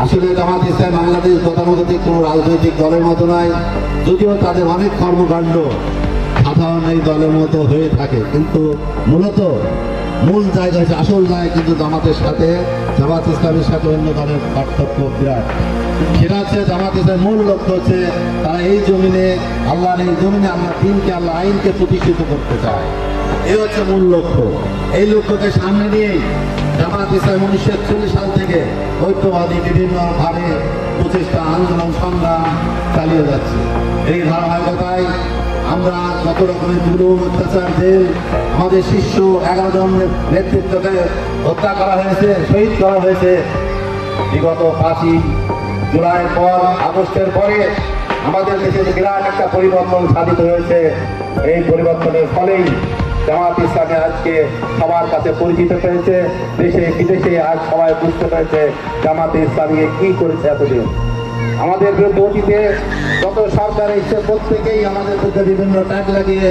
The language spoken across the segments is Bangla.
আসলে জামাত ইসলামী বাংলাদেশ গতানুগতিক কোনো রাজনৈতিক দলের মতো নয়, যদিও তাদের অনেক কর্মকাণ্ড সাধারণ এই দলের মতো হয়ে থাকে, কিন্তু মূলত মূল জায়গা হচ্ছে আসল জায়গা কিন্তু জামাতের সাথে, জামাত ইসলামের সাথে অন্য দলের পার্থক্য বিরাট। সেটা হচ্ছে জামাত ইসলামের মূল লক্ষ্য হচ্ছে তারা এই জমিনে আল্লাহর এই জমিনে আল্লাহ দিনকে আল্লাহ আইনকে প্রতিষ্ঠিত করতে চায়। এই হচ্ছে মূল লক্ষ্য। এই লক্ষ্যকে সামনে নিয়েই জামাত ইসলাম 1941 সাল থেকে ঐক্যবাদী বিভিন্নভাবে প্রচেষ্টা, আন্দোলন, সংগ্রাম চালিয়ে যাচ্ছে। এই ধারাবাহিকতায় আমরা যত রকমের জুলুম, অত্যাচার, জেল, আমাদের শীর্ষ 11 জনের নেতৃত্বকে হত্যা করা হয়েছে, শহীদ করা হয়েছে। বিগত 5ই জুলাইয়ের পর, আগস্টের পরে আমাদের দেশে বিরাট একটা পরিবর্তন সাধিত হয়েছে। এই পরিবর্তনের ফলেই জামাত ইসলামে আজকে সবার কাছে পরিচিত হয়েছে, দেশে বিদেশে আজ সবাই বুঝতে পেরেছে জামাতে ইসলামী কি করেছে এতদিন। আমাদের বিরুদ্ধে অতীতে যত সরকার এসে প্রত্যেকেই আমাদের বিরুদ্ধে বিভিন্ন ট্যাগ লাগিয়ে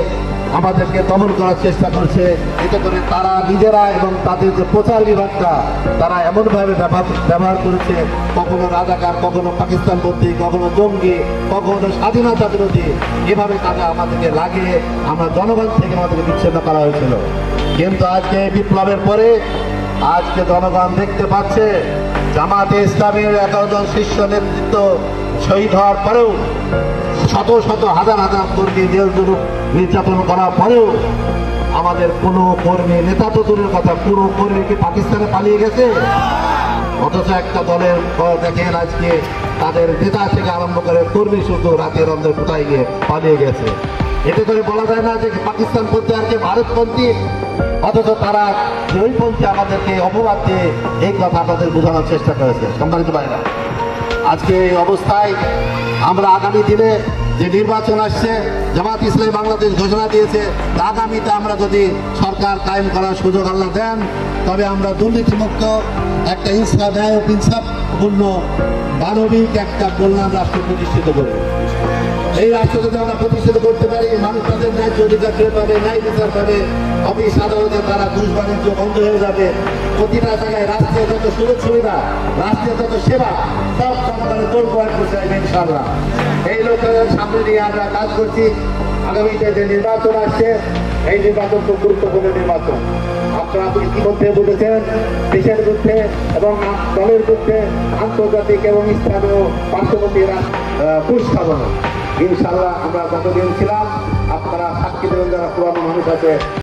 আমাদেরকে দমন করার চেষ্টা করছে। এতে করে তারা নিজেরা এবং তাদের যে প্রচার বিভাগটা তারা এমনভাবে ব্যবহার করেছে, কখনো রাজাকার, কখনো পাকিস্তান বিরোধী, কখনো জঙ্গি, কখনো স্বাধীনতা বিরোধী, এভাবে তারা আমাদেরকে লাগিয়ে আমরা জনগণ থেকে আমাদেরকে বিচ্ছিন্ন করা হয়েছিল। কিন্তু আজকে বিপ্লবের পরে আজকে জনগণ দেখতে পাচ্ছে জামাতে ইসলামের 11 জন শীর্ষ নেতৃত্ব শহীদ হওয়ার পরেও, শত শত হাজার হাজার কর্মী জেল জুলুম নির্যাতন করার পরেও আমাদের কোনো কর্মী, নেতা তো দূরের কথা, পুরো কর্মী কি পাকিস্তানে পালিয়ে গেছে? অথচ একটা দলের দেখেন আজকে তাদের নেতা থেকে আরম্ভ করে কর্মী শুধু রাতের অন্ধে কোথায় গিয়ে পালিয়ে গেছে। এতে করে বলা যায় না যে পাকিস্তানপন্থী আর কে ভারতপন্থী, অথচ তারা ওইপন্থী আমাদেরকে অপবাদ দিয়ে এই কথা আমাদের বোঝানোর চেষ্টা করেছে। সম্মানিত ভাইরা, আজকে এই অবস্থায় আমরা আগামী দিনে যে নির্বাচন আসছে, জামাত ইসলামী বাংলাদেশ ঘোষণা দিয়েছে আগামীতে আমরা যদি সরকার কায়েম করার সুযোগ আল্লাহ দেন, তবে আমরা দুর্নীতিমুক্ত একটা ইনসাফপূর্ণ মানবিক একটা কল্যাণ রাষ্ট্র প্রতিষ্ঠিত করব। এই রাষ্ট্র যদি আমরা প্রতিষ্ঠিত করতে পারি, মানুষ তাদের ন্যায্য অধিকার ফিরে পাবে, ন্যায় বিচার পাবে, অফিস আদালতে তারা ঘুষ বাণিজ্য বন্ধ হয়ে যাবে, প্রতিটা জায়গায় রাষ্ট্রীয় যত সুযোগ সুবিধা, রাষ্ট্রীয় যত সেবা সব জনগণের দোল প্রয়োগ করতে চাইবে ইনশাআল্লাহ। এই লক্ষ্যের সামনে নিয়ে আমরা কাজ করছি। আগামীতে যে নির্বাচন আসছে, এই নির্বাচন খুব গুরুত্বপূর্ণ নির্বাচন। আপনারা ইতিমধ্যে বুঝেছেন দেশের বিরুদ্ধে এবং দলের বিরুদ্ধে আন্তর্জাতিক এবং স্থানীয় পার্শ্ববর্তী পুরুষ সাধনা। ইনশাআল্লাহ আমরা যতদিন ছিলাম আপনারা সাক্ষী দেবেন, যারা পুরানো মানুষ আছে।